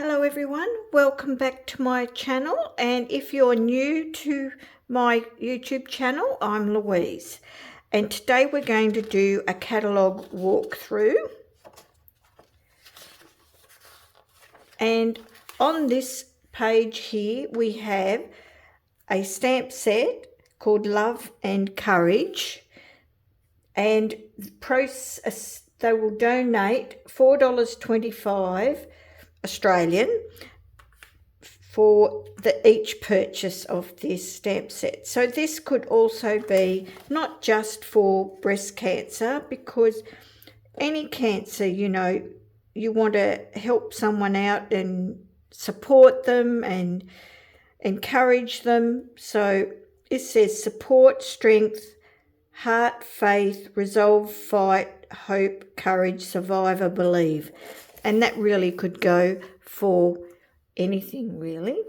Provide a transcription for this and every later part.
Hello everyone, welcome back to my channel, and if you're new to my YouTube channel, I'm Louise, and today we're going to do a catalogue walkthrough. And on this page here we have a stamp set called Love and Courage, and they will donate $4.25 Australian for each purchase of this stamp set. So this could also be not just for breast cancer, because any cancer, you know, you want to help someone out and support them and encourage them. So it says support, strength, heart, faith, resolve, fight, hope, courage, survivor, believe. And that really could go for anything, really.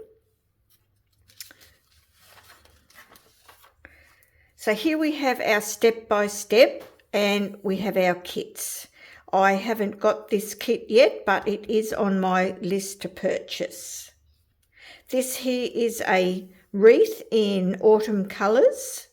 So here we have our step-by-step, and we have our kits. I haven't got this kit yet, but it is on my list to purchase. This here is a wreath in autumn colours.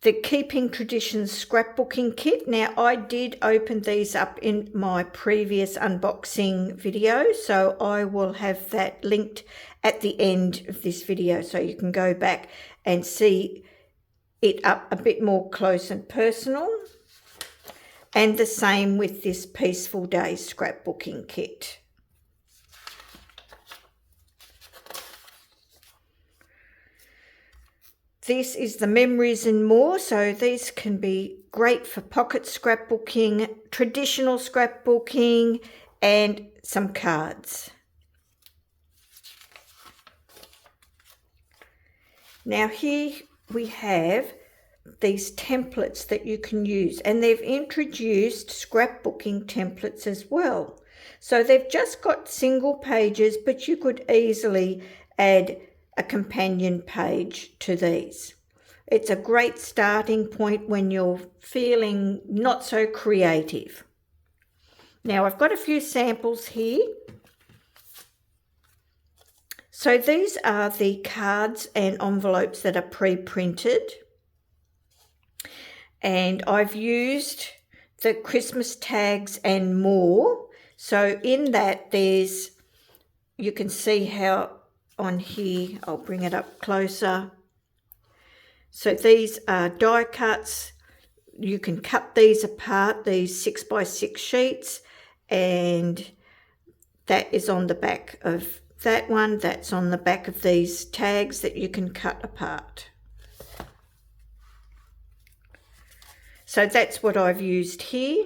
The Keeping Traditions scrapbooking kit. Now, I did open these up in my previous unboxing video, so I will have that linked at the end of this video so you can go back and see it up a bit more close and personal. And the same with this Peaceful Day scrapbooking kit. This is the Memories and More, so these can be great for pocket scrapbooking, traditional scrapbooking, and some cards. Now here we have these templates that you can use, and they've introduced scrapbooking templates as well. So they've just got single pages, but you could easily add a companion page to these. It's a great starting point when you're feeling not so creative. Now I've got a few samples here. So these are the cards and envelopes that are pre-printed, and I've used the Christmas tags and more. So in that you can see how on here, I'll bring it up closer. So these are die cuts. You can cut these apart, these 6x6 sheets, and that is on the back of that one. That's on the back of these tags that you can cut apart. So that's what I've used here,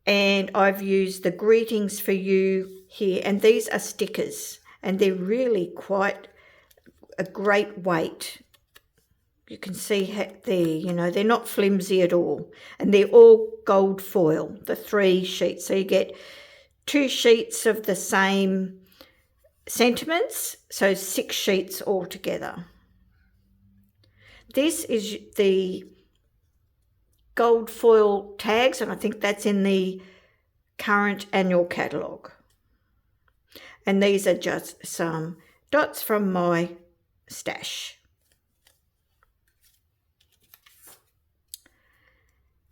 and I've used the greetings for you here, and these are stickers. And they're really quite a great weight. You can see there, you know, they're not flimsy at all. And they're all gold foil, the 3 sheets. So you get 2 sheets of the same sentiments, so 6 sheets altogether. This is the gold foil tags, and I think that's in the current annual catalogue. And these are just some dots from my stash.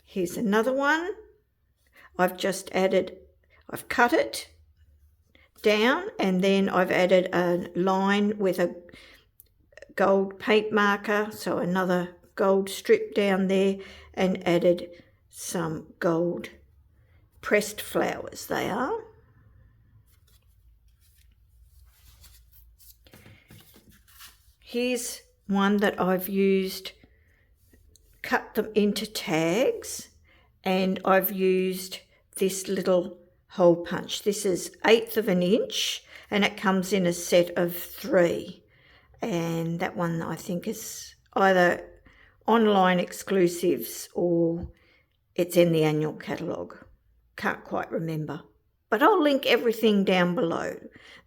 Here's another one. I've cut it down, and then I've added a line with a gold paint marker, so another gold strip down there, and added some gold pressed flowers they are. Here's one that I've used, cut them into tags, and I've used this little hole punch. This is 1/8 of an inch, and it comes in a set of 3. And that one I think is either online exclusives or it's in the annual catalogue. Can't quite remember. But I'll link everything down below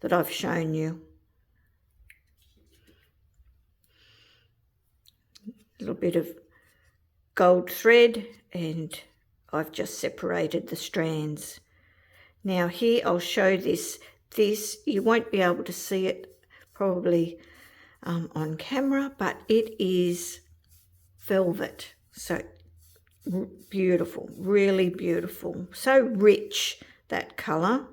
that I've shown you. A little bit of gold thread, and I've just separated the strands Now here I'll show this. This, you won't be able to see it probably on camera, but it is velvet. So beautiful, really beautiful. So rich, that colour.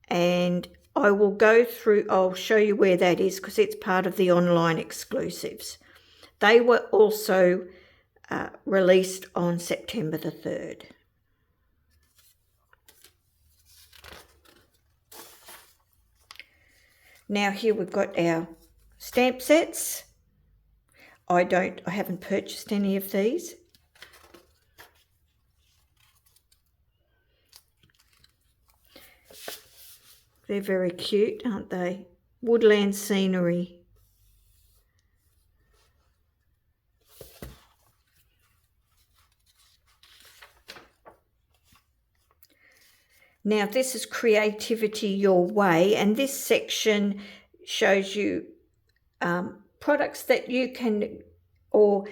And I will go through, I'll show you where that is because it's part of the online exclusives. They were also released on September the 3rd. Now here we've got our stamp sets. I haven't purchased any of these. They're very cute, aren't they? Woodland scenery. Now this is Creativity Your Way, and this section shows you products that you can, or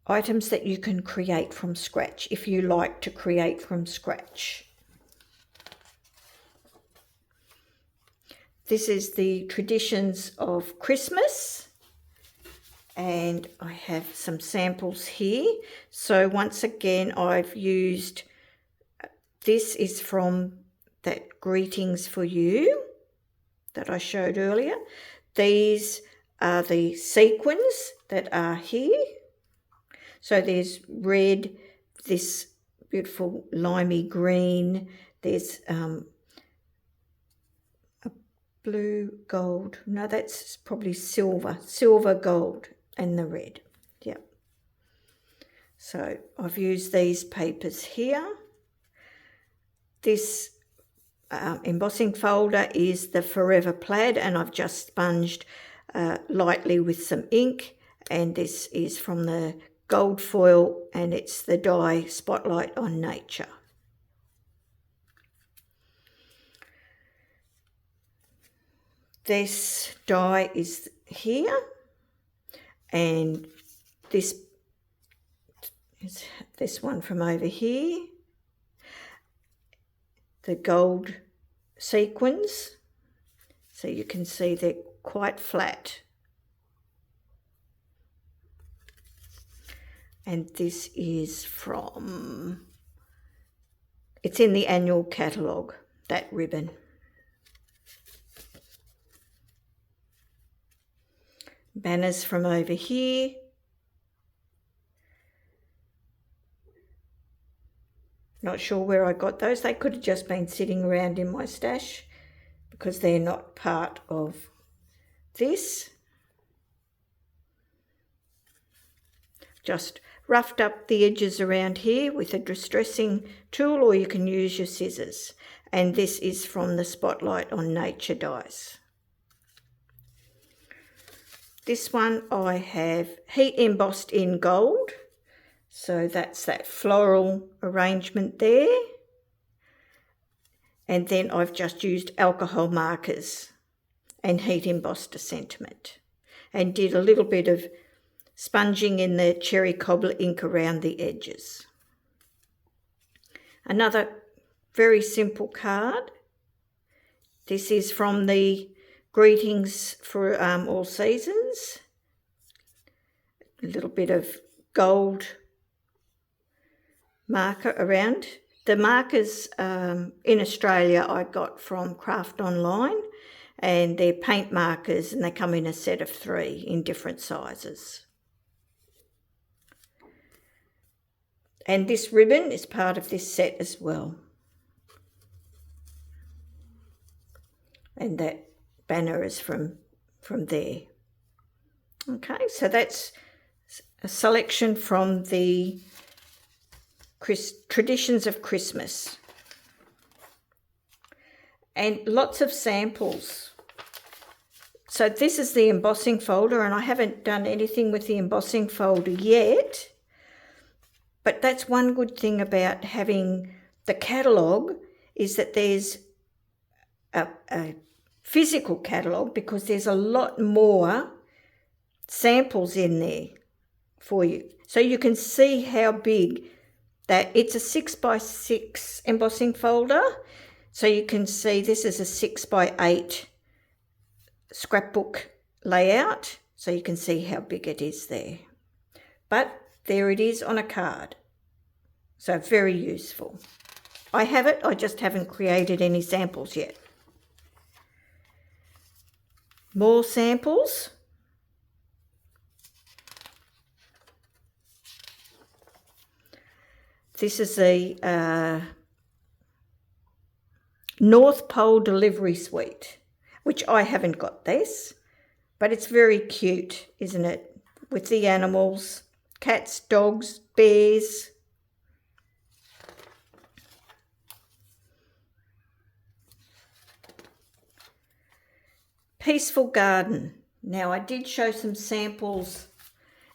items that you can create from scratch if you like to create from scratch. This is the Traditions of Christmas, and I have some samples here. So once again, I've used, this is from that Greetings for You that I showed earlier. These are the sequins that are here. So there's red, this beautiful limey green, there's a blue, gold, no, that's probably silver gold, and the red. Yep. So I've used these papers here. This embossing folder is the Forever Plaid, and I've just sponged lightly with some ink, and this is from the gold foil, and it's the die Spotlight on Nature. This die is here, and this is this one from over here, the gold sequins, so you can see they're quite flat. And this is from, it's in the annual catalogue, that ribbon. Banners from over here. Not sure where I got those. They could have just been sitting around in my stash because they're not part of this. Just roughed up the edges around here with a distressing tool, or you can use your scissors. And this is from the Spotlight on Nature dies. This one I have heat embossed in gold. So that's that floral arrangement there. And then I've just used alcohol markers and heat embossed a sentiment. And did a little bit of sponging in the cherry cobbler ink around the edges. Another very simple card. This is from the Greetings for All Seasons. A little bit of gold marker around. The markers in Australia I got from Craft Online, and they're paint markers, and they come in a set of 3 in different sizes. And this ribbon is part of this set as well. And that banner is from there. Okay, so that's a selection from the Traditions of Christmas. And lots of samples. So this is the embossing folder, and I haven't done anything with the embossing folder yet. But that's one good thing about having the catalogue, is that there's a physical catalogue, because there's a lot more samples in there for you. So you can see how big that it's a 6x6 embossing folder. So you can see this is a 6x8 scrapbook layout. So you can see how big it is there. But there it is on a card. So very useful. I have it, I just haven't created any samples yet. More samples. This is a North Pole delivery suite, which I haven't got this, but it's very cute, isn't it? With the animals, cats, dogs, bears. Peaceful garden. Now I did show some samples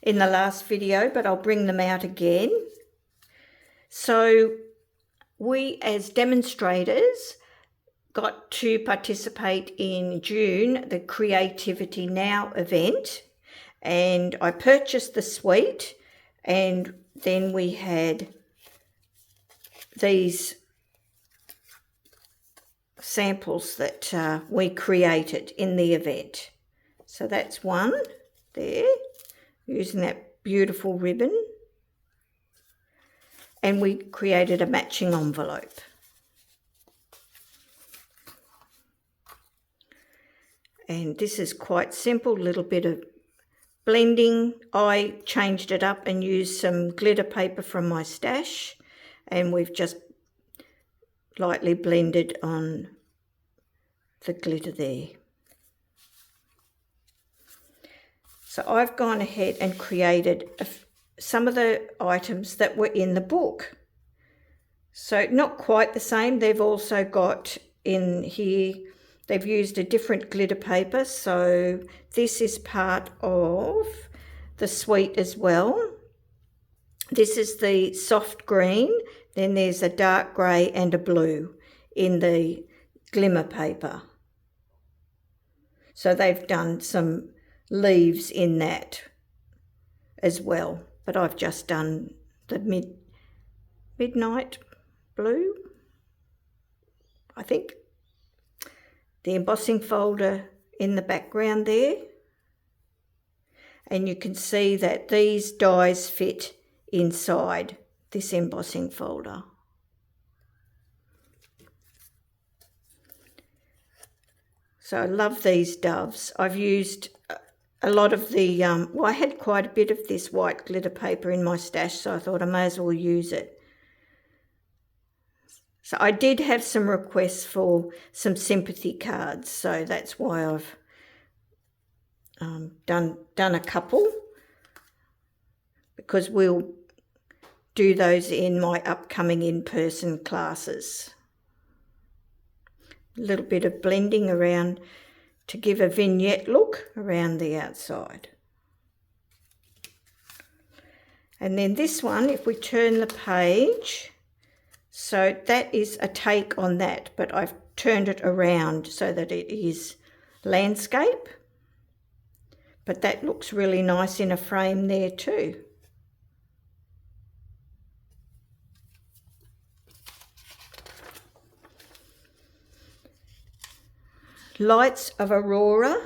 in the last video, but I'll bring them out again. So we as demonstrators got to participate in June, the Creativity Now event, and I purchased the suite, and then we had these samples that we created in the event. So that's one there, using that beautiful ribbon, and we created a matching envelope. And this is quite simple, little bit of blending. I changed it up and used some glitter paper from my stash, and we've just lightly blended on the glitter there. So I've gone ahead and created some of the items that were in the book. So not quite the same. They've also got in here, they've used a different glitter paper. So this is part of the suite as well. This is the soft green. Then there's a dark grey and a blue in the glimmer paper. So they've done some leaves in that as well. But I've just done the midnight blue, I think. The embossing folder in the background there. And you can see that these dies fit inside this embossing folder. So I love these doves. I've used a lot of the, well, I had quite a bit of this white glitter paper in my stash, so I thought I may as well use it. So I did have some requests for some sympathy cards, so that's why I've done a couple, because we'll do those in my upcoming in-person classes. A little bit of blending around to give a vignette look around the outside. And then this one, if we turn the page, so that is a take on that, but I've turned it around so that it is landscape. But that looks really nice in a frame there too. Lights of Aurora,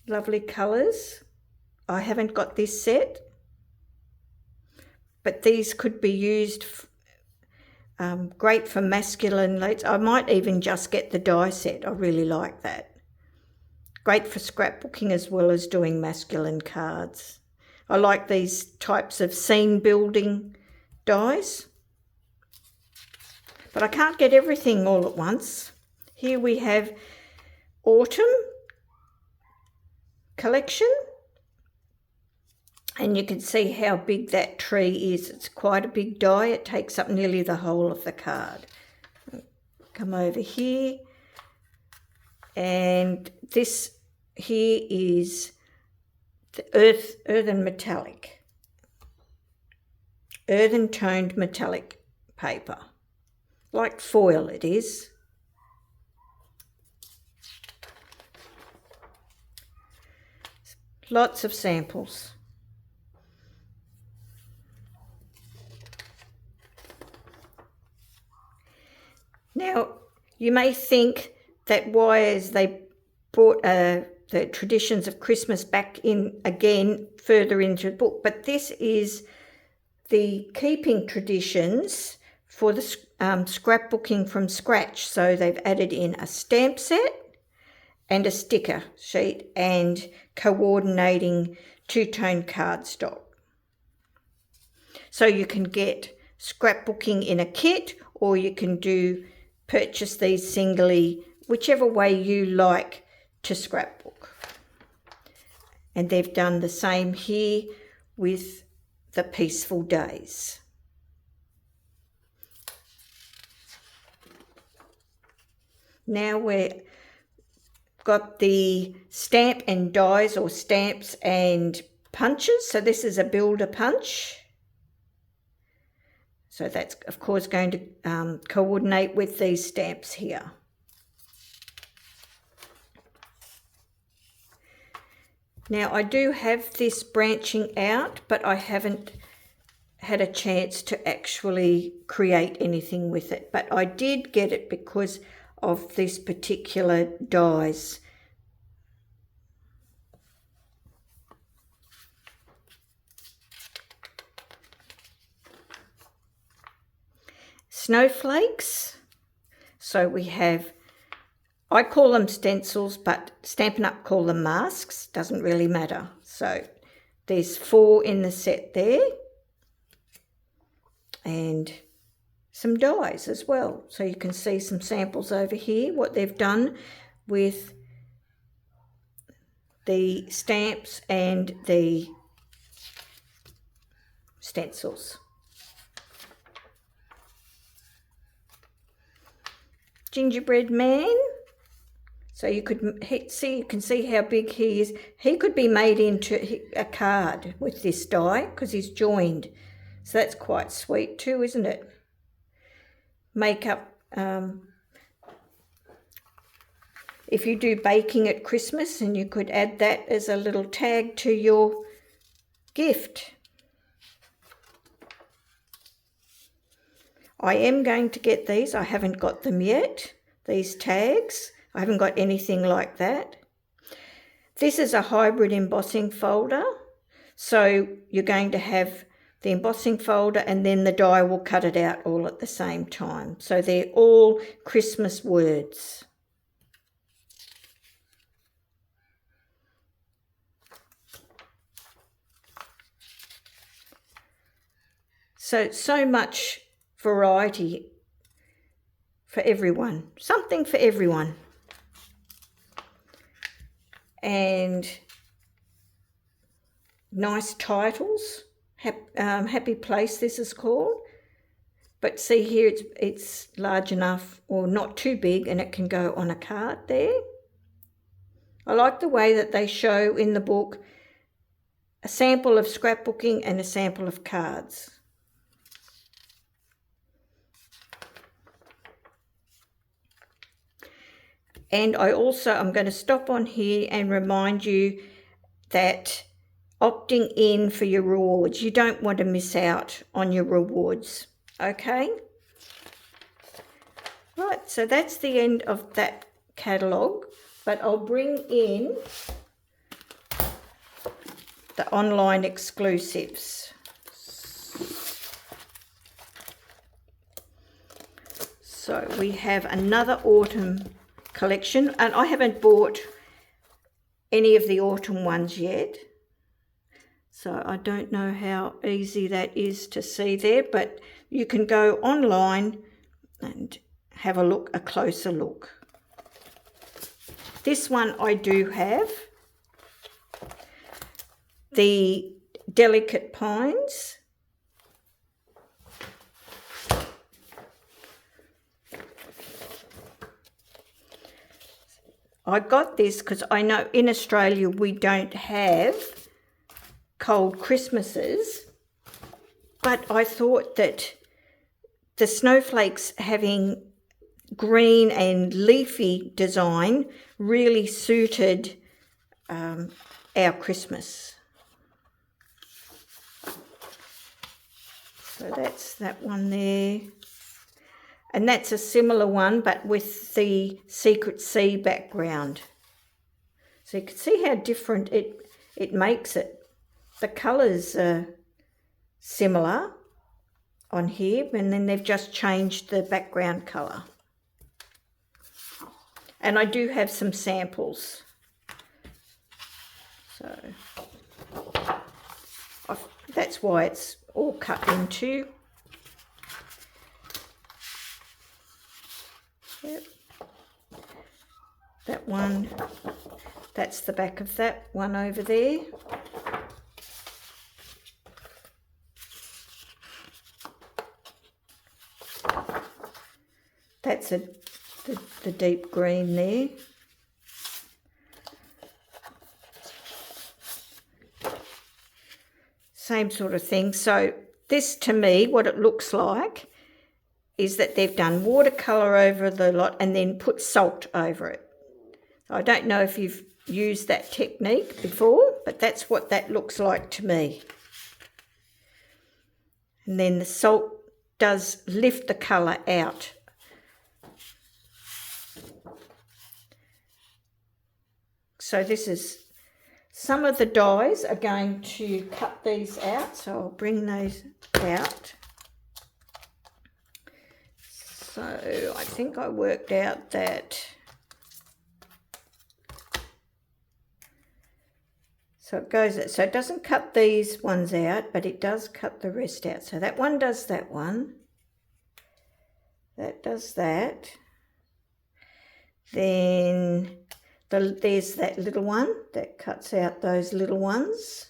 lovely colours. I haven't got this set, but these could be used great for masculine lights. I might even just get the die set. I really like that. Great for scrapbooking as well as doing masculine cards. I like these types of scene building dies, but I can't get everything all at once. Here we have Autumn collection, and you can see how big that tree is. It's quite a big die. It takes up nearly the whole of the card. Come over here, and this here is the earthen toned metallic paper, like foil it is. Lots of samples. Now, you may think that why as they brought the traditions of Christmas back in again further into the book, but this is the keeping traditions for the scrapbooking from scratch. So they've added in a stamp set and a sticker sheet and coordinating two-tone cardstock. So you can get scrapbooking in a kit, or you can purchase these singly, whichever way you like to scrapbook. And they've done the same here with the peaceful days. Now we've got the stamp and dies, or stamps and punches. So this is a builder punch. So that's of course going to coordinate with these stamps here. Now I do have this branching out, but I haven't had a chance to actually create anything with it. But I did get it because of this particular dies. Snowflakes. So we have, I call them stencils, but Stampin' Up call them masks. Doesn't really matter. So there's 4 in the set there. And some dies as well. So you can see some samples over here, what they've done with the stamps and the stencils. Gingerbread man. So you can see how big he is. He could be made into a card with this die because he's joined. So that's quite sweet too, isn't it? Makeup. If you do baking at Christmas, and you could add that as a little tag to your gift. I am going to get these. I haven't got them yet. These tags. I haven't got anything like that. This is a hybrid embossing folder. So you're going to have the embossing folder and then the die will cut it out all at the same time. So they're all Christmas words. So much variety for everyone. Something for everyone. And nice titles. Happy Place, this is called. But see here, it's large enough, or not too big, and it can go on a card there. I like the way that they show in the book a sample of scrapbooking and a sample of cards. And I'm going to stop on here and remind you that opting in for your rewards. You don't want to miss out on your rewards, okay? Right, so that's the end of that catalogue, but I'll bring in the online exclusives. So we have another autumn collection, and I haven't bought any of the autumn ones yet. So I don't know how easy that is to see there, but you can go online and have a closer look. This one I do have, the Delicate Pines. I got this because I know in Australia we don't have cold Christmases, but I thought that the snowflakes having green and leafy design really suited our Christmas. So that's that one there. And that's a similar one, but with the Secret Sea background. So you can see how different it makes it. The colours are similar on here, and then they've just changed the background colour. And I do have some samples. So that's why it's all cut into. Yep. That one, that's the back of that one over there. That's the deep green there. Same sort of thing. So this, to me, what it looks like is that they've done watercolour over the lot and then put salt over it. I don't know if you've used that technique before, but that's what that looks like to me. And then the salt does lift the colour out. So this is, some of the dies are going to cut these out, so I'll bring those out. So I think I worked out that, so it goes, so it doesn't cut these ones out, but it does cut the rest out. So that one does that one, that does that, then there's that little one that cuts out those little ones.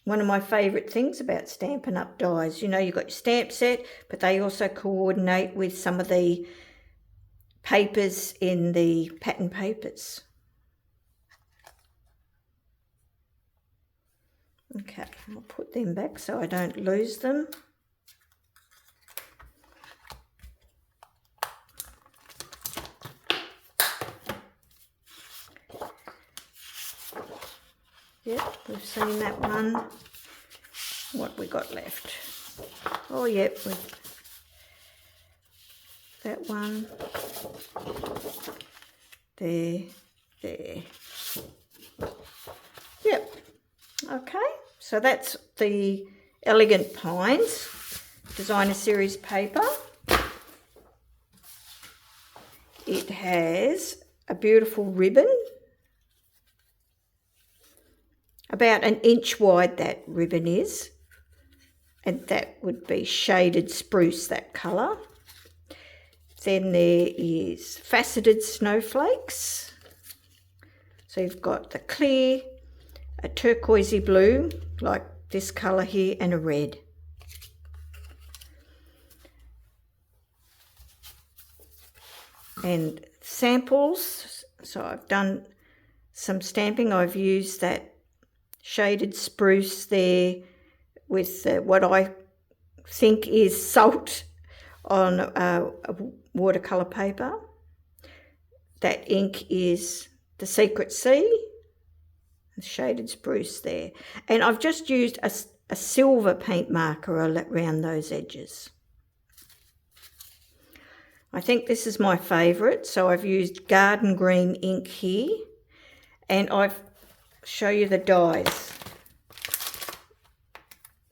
One of my favourite things about Stampin' Up dies, you know, you've got your stamp set, but they also coordinate with some of the papers in the pattern papers. Okay, I'll put them back so I don't lose them. Yep, we've seen that one. What we got left? Oh, yep, that one. There. Yep. Okay, so that's the Elegant Pines Designer Series paper. It has a beautiful ribbon. About 1 inch wide that ribbon is, and that would be shaded spruce, that colour. Then there is faceted snowflakes. So you've got the clear, a turquoisey blue, like this colour here, and a red. And samples, so I've done some stamping. I've used that shaded spruce there with what I think is salt on a watercolour paper. That ink is the Secret Sea, shaded spruce there. And I've just used a silver paint marker around those edges. I think this is my favourite, so I've used garden green ink here, and I've show you the dies.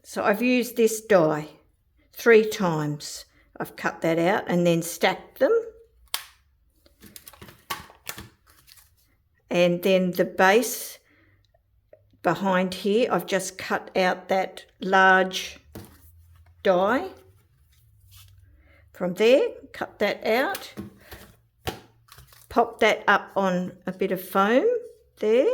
So I've used this die 3 times. I've cut that out and then stacked them. And then the base behind here, I've just cut out that large die. From there, cut that out. Pop that up on a bit of foam there.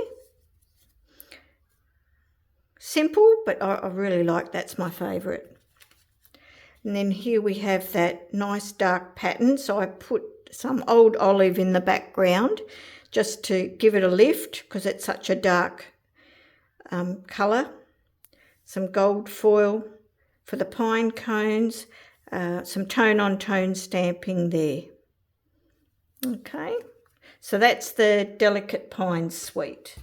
Simple, but I really like, that's my favourite. And then here we have that nice dark pattern. So I put some old olive in the background just to give it a lift because it's such a dark colour. Some gold foil for the pine cones, some tone-on-tone stamping there. Okay, so that's the Delicate Pines suite.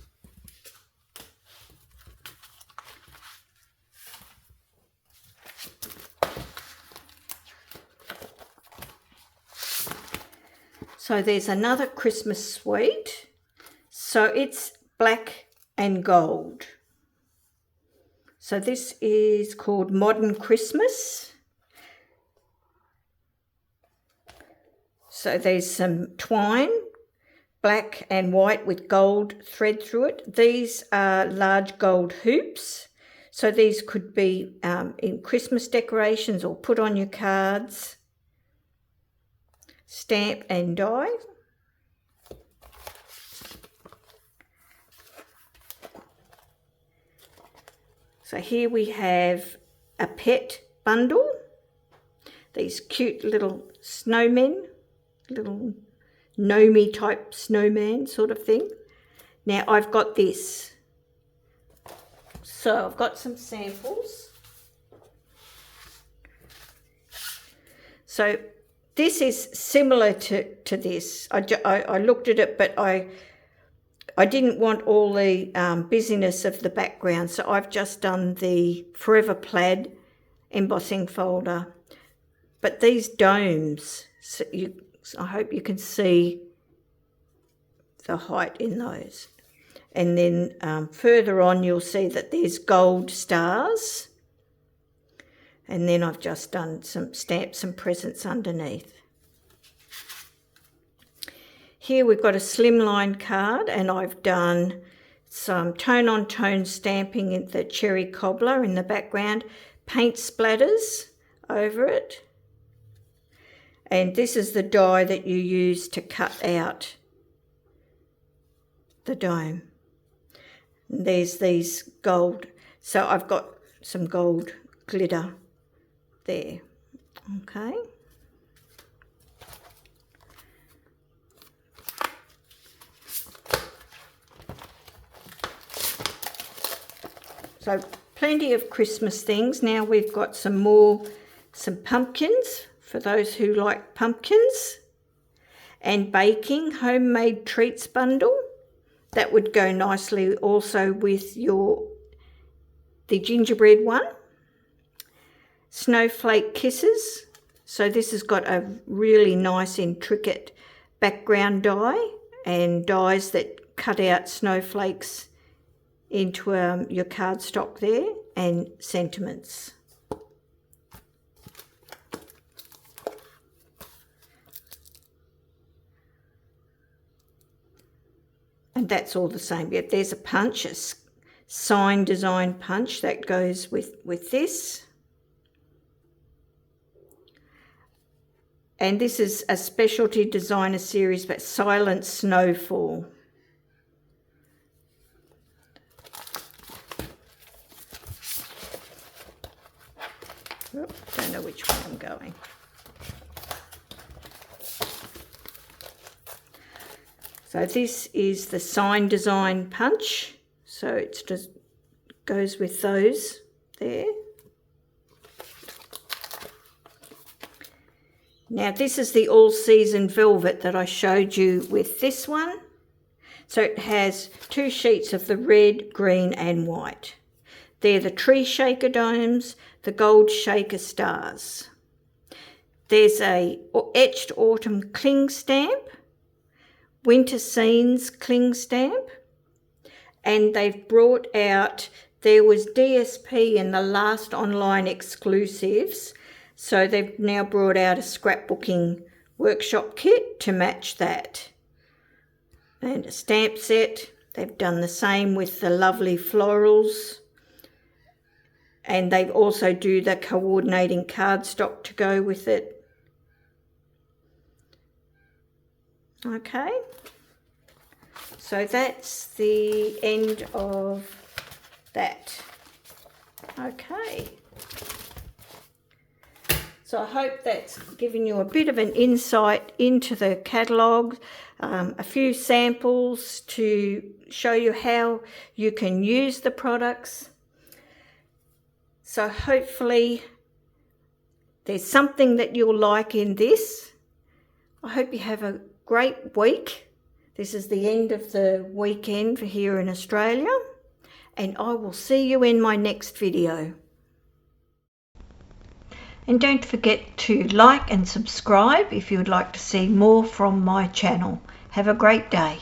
So there's another Christmas suite. So it's black and gold. So this is called Modern Christmas. So there's some twine, black and white with gold thread through it. These are large gold hoops. So these could be in Christmas decorations or put on your cards. Stamp and die. So here we have a pet bundle. These cute little snowmen, little gnomey type snowman sort of thing. Now I've got this. So I've got some samples. So this is similar to this. I looked at it, but I didn't want all the busyness of the background, so I've just done the Forever Plaid embossing folder. But these domes, so I hope you can see the height in those. And then further on you'll see that there's gold stars. And then I've just done some stamps and presents underneath. Here we've got a slimline card, and I've done some tone-on-tone stamping in the cherry cobbler in the background, paint splatters over it. And this is the die that you use to cut out the dome. And there's these gold, so I've got some gold glitter there. Okay. So plenty of Christmas things. Now we've got some pumpkins for those who like pumpkins, and baking, homemade treats bundle. That would go nicely also with the gingerbread one. Snowflake kisses. So this has got a really nice intricate background die and dies that cut out snowflakes into your cardstock there, and sentiments. And that's all the same. Yep, there's a punch, a sign design punch that goes with this. And this is a specialty designer series, but Silent Snowfall. Don't know which way I'm going. So this is the sign design punch. So it just goes with those there. Now this is the all season velvet that I showed you with this one. So it has 2 sheets of the red, green and white. They're the tree shaker domes, the gold shaker stars. There's a etched autumn cling stamp, winter scenes cling stamp, and they've brought out, there was DSP in the last online exclusives, so they've now brought out a scrapbooking workshop kit to match that. And a stamp set, they've done the same with the lovely florals. And they also do the coordinating cardstock to go with it. Okay. So that's the end of that. Okay. So I hope that's given you a bit of an insight into the catalogue, a few samples to show you how you can use the products. So hopefully there's something that you'll like in this. I hope you have a great week. This is the end of the weekend for here in Australia, and I will see you in my next video. And don't forget to like and subscribe if you would like to see more from my channel. Have a great day.